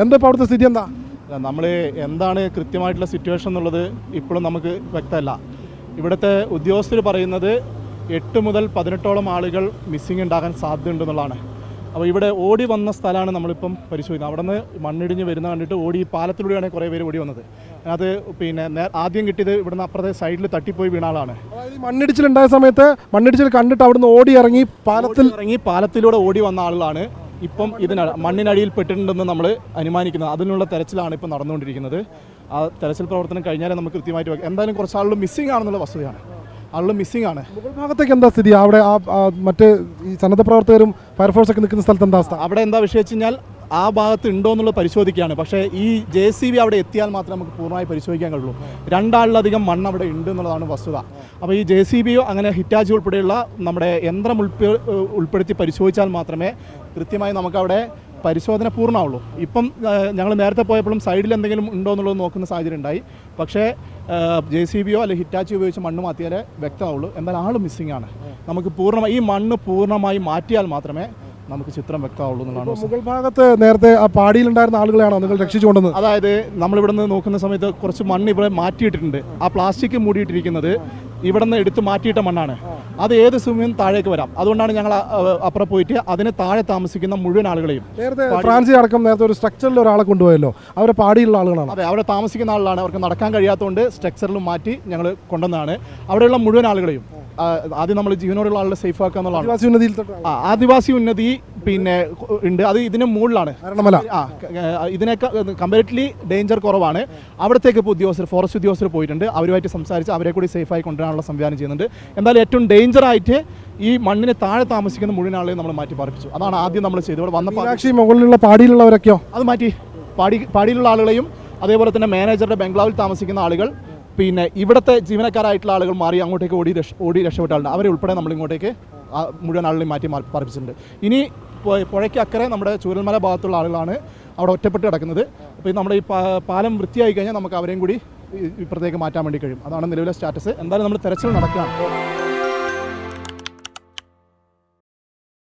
എന്താ ഇപ്പോൾ അവിടുത്തെ സ്ഥിതി എന്താ? നമ്മൾ എന്താണ് കൃത്യമായിട്ടുള്ള സിറ്റുവേഷൻ എന്നുള്ളത് ഇപ്പോഴും നമുക്ക് വ്യക്തമല്ല. ഇവിടുത്തെ ഉദ്യോഗസ്ഥർ പറയുന്നത് 8 മുതൽ 18ഓളം ആളുകൾ മിസ്സിങ് ഉണ്ടാകാൻ സാധ്യതയുണ്ടെന്നുള്ളതാണ്. അപ്പോൾ ഇവിടെ ഓടി വന്ന സ്ഥലമാണ് നമ്മളിപ്പം പരിശോധിക്കുന്നത്. അവിടെ നിന്ന് മണ്ണിടിഞ്ഞ് വരുന്ന കണ്ടിട്ട് ഓടി ഈ പാലത്തിലൂടെയാണ് കുറേ പേര് ഓടി വന്നത്. അത് പിന്നെ ആദ്യം കിട്ടിയത് ഇവിടുന്ന് അപ്പുറത്തെ സൈഡിൽ തട്ടിപ്പോയി വീണ ആളാണ്. അതായത് മണ്ണിടിച്ചിലുണ്ടായ സമയത്ത് മണ്ണിടിച്ചിൽ കണ്ടിട്ട് അവിടുന്ന് ഓടി ഇറങ്ങി പാലത്തിലൂടെ ഓടി വന്ന ആളുകളാണ് ഇപ്പം മണ്ണിനടിയിൽ പെട്ടിട്ടുണ്ടെന്ന് നമ്മൾ അനുമാനിക്കുന്നത്. അതിനുള്ള തെരച്ചിലാണ് ഇപ്പം നടന്നുകൊണ്ടിരിക്കുന്നത്. ആ തെരച്ചിൽ പ്രവർത്തനം കഴിഞ്ഞാലേ നമുക്ക് കൃത്യമായിട്ട് എന്തായാലും കുറച്ച് ആളുകൾ മിസ്സിംഗ് ആണെന്നുള്ള വസ്തുതയാണ്. ആളുകൾ മിസ്സിംഗ് ആണ്. മുകൾ ഭാഗത്തേക്ക് എന്താ സ്ഥിതി? അവിടെ മറ്റ് ഈ സന്നദ്ധ പ്രവർത്തകരും ഫയർഫോഴ്സൊക്കെ നിൽക്കുന്ന സ്ഥലത്ത് എന്താ അവസ്ഥ? അവിടെ എന്താ വിഷയം വെച്ച് കഴിഞ്ഞാൽ ആ ഭാഗത്ത് ഉണ്ടോ എന്നുള്ളത് പരിശോധിക്കുകയാണ്. പക്ഷേ ഈ JCB അവിടെ എത്തിയാൽ മാത്രമേ നമുക്ക് പൂർണ്ണമായി പരിശോധിക്കാൻ കഴിയുള്ളൂ. 2 ആളിലധികം മണ്ണ് അവിടെ ഉണ്ട് എന്നുള്ളതാണ് വസ്തുത. അപ്പോൾ ഈ JCBയോ അങ്ങനെ ഹിറ്റാച്ചി ഉൾപ്പെടെയുള്ള നമ്മുടെ യന്ത്രം ഉൾപ്പെടുത്തി പരിശോധിച്ചാൽ മാത്രമേ കൃത്യമായി നമുക്കവിടെ പരിശോധന പൂർണ്ണമാവുള്ളൂ. ഇപ്പം ഞങ്ങൾ നേരത്തെ പോയപ്പോഴും സൈഡിൽ എന്തെങ്കിലും ഉണ്ടോ എന്നുള്ളത് നോക്കുന്ന സാഹചര്യം ഉണ്ടായി. പക്ഷേ JCBയോ അല്ലെങ്കിൽ ഹിറ്റാച്ചി ഉപയോഗിച്ച് മണ്ണ് മാറ്റിയാലേ വ്യക്തമാവുള്ളൂ. എന്തായാലും ആൾ മിസ്സിംഗ് ആണ്. നമുക്ക് ഈ മണ്ണ് പൂർണ്ണമായി മാറ്റിയാൽ മാത്രമേ നമുക്ക് ചിത്രം വ്യക്തമാവുള്ളൂ എന്നുള്ളതാണ്. മുകൾ ഭാഗത്ത് നേരത്തെ ആ പാടിയിലുണ്ടായിരുന്ന ആളുകളെയാണോ നിങ്ങൾ രക്ഷിച്ചുകൊണ്ടത്? അതായത് നമ്മളിവിടെ നിന്ന് നോക്കുന്ന സമയത്ത് കുറച്ച് മണ്ണ് ഇവിടെ മാറ്റിയിട്ടിട്ടുണ്ട്. ആ പ്ലാസ്റ്റിക് മൂടിയിട്ടിരിക്കുന്നത് ഇവിടെ നിന്ന് എടുത്ത് മാറ്റിയിട്ട മണ്ണാണ്. അത് ഏത് സമയം താഴേക്ക് വരാം. അതുകൊണ്ടാണ് ഞങ്ങൾ അപ്പുറം പോയിട്ട് അതിന് താഴെ താമസിക്കുന്ന മുഴുവൻ ആളുകളെയും നേരത്തെ ഫ്രാൻസി അടക്കം നേരത്തെ ഒരു സ്ട്രക്ചറിൽ ഒരാളെ കൊണ്ടുപോയല്ലോ, അവരെ പാടിയുള്ള ആളുകളാണ്. അതെ, അവിടെ താമസിക്കുന്ന ആളുകളാണ്. അവർക്ക് നടക്കാൻ കഴിയാത്തതുകൊണ്ട് സ്ട്രക്ചറിൽ മാറ്റി ഞങ്ങൾ കൊണ്ടുവന്നതാണ്. അവിടെയുള്ള മുഴുവൻ ആളുകളെയും ആദ്യം നമ്മൾ ജീവനോടുള്ള ആളുകളെ സേഫ് ആക്കുക എന്നുള്ളതാണ്. ആദിവാസി ഉന്നതി പിന്നെ ഉണ്ട്. അത് ഇതിന് മുകളിലാണ്. ഇതിനേക്കാൾ കമ്പാരിറ്റീവ്ലി ഡേഞ്ചർ കുറവാണ്. അവിടത്തേക്ക് ഇപ്പോൾ ഫോറസ്റ്റ് ഉദ്യോഗസ്ഥർ പോയിട്ടുണ്ട്. അവരുമായിട്ട് സംസാരിച്ച് അവരെ കൂടി സേഫായി കൊണ്ടുവരാനുള്ള സംവിധാനം ചെയ്യുന്നുണ്ട്. എന്തായാലും ഏറ്റവും ഡേഞ്ചറായിട്ട് ഈ മണ്ണിന് താഴെ താമസിക്കുന്ന മുഴുവൻ ആളുകളെ നമ്മൾ മാറ്റി പാർപ്പിച്ചു. അതാണ് ആദ്യം നമ്മൾ ചെയ്തത്. ഇവിടെ വന്ന മുകളിലുള്ള പാടിയിലുള്ളവരൊക്കെയോ അത് മാറ്റി. പാടിയിലുള്ള ആളുകളെയും അതേപോലെ തന്നെ മാനേജറുടെ ബംഗ്ലാവിൽ താമസിക്കുന്ന ആളുകൾ പിന്നെ ഇവിടുത്തെ ജീവനക്കാരായിട്ടുള്ള ആളുകൾ മാറി അങ്ങോട്ടേക്ക് ഓടി രക്ഷപ്പെട്ട ആളുണ്ട്. അവരെ ഉൾപ്പെടെ നമ്മൾ ഇങ്ങോട്ടേക്ക് മുഴുവൻ ആളുകളെയും മാറ്റി പാർപ്പിച്ചിട്ടുണ്ട്. ഇനി പുഴയ്ക്ക് അക്കരെ നമ്മുടെ ചൂരൽമല ഭാഗത്തുള്ള ആളുകളാണ് അവിടെ ഒറ്റപ്പെട്ട് കിടക്കുന്നത്. അപ്പോൾ നമ്മുടെ ഈ പാലം വൃത്തിയായി കഴിഞ്ഞാൽ നമുക്ക് അവരെയും കൂടി ഇപ്പുറത്തേക്ക് മാറ്റാൻ വേണ്ടി കഴിയും. അതാണ് നിലവിലെ സ്റ്റാറ്റസ്. എന്തായാലും നമ്മൾ തെരച്ചിൽ നടക്കുകയാണ്.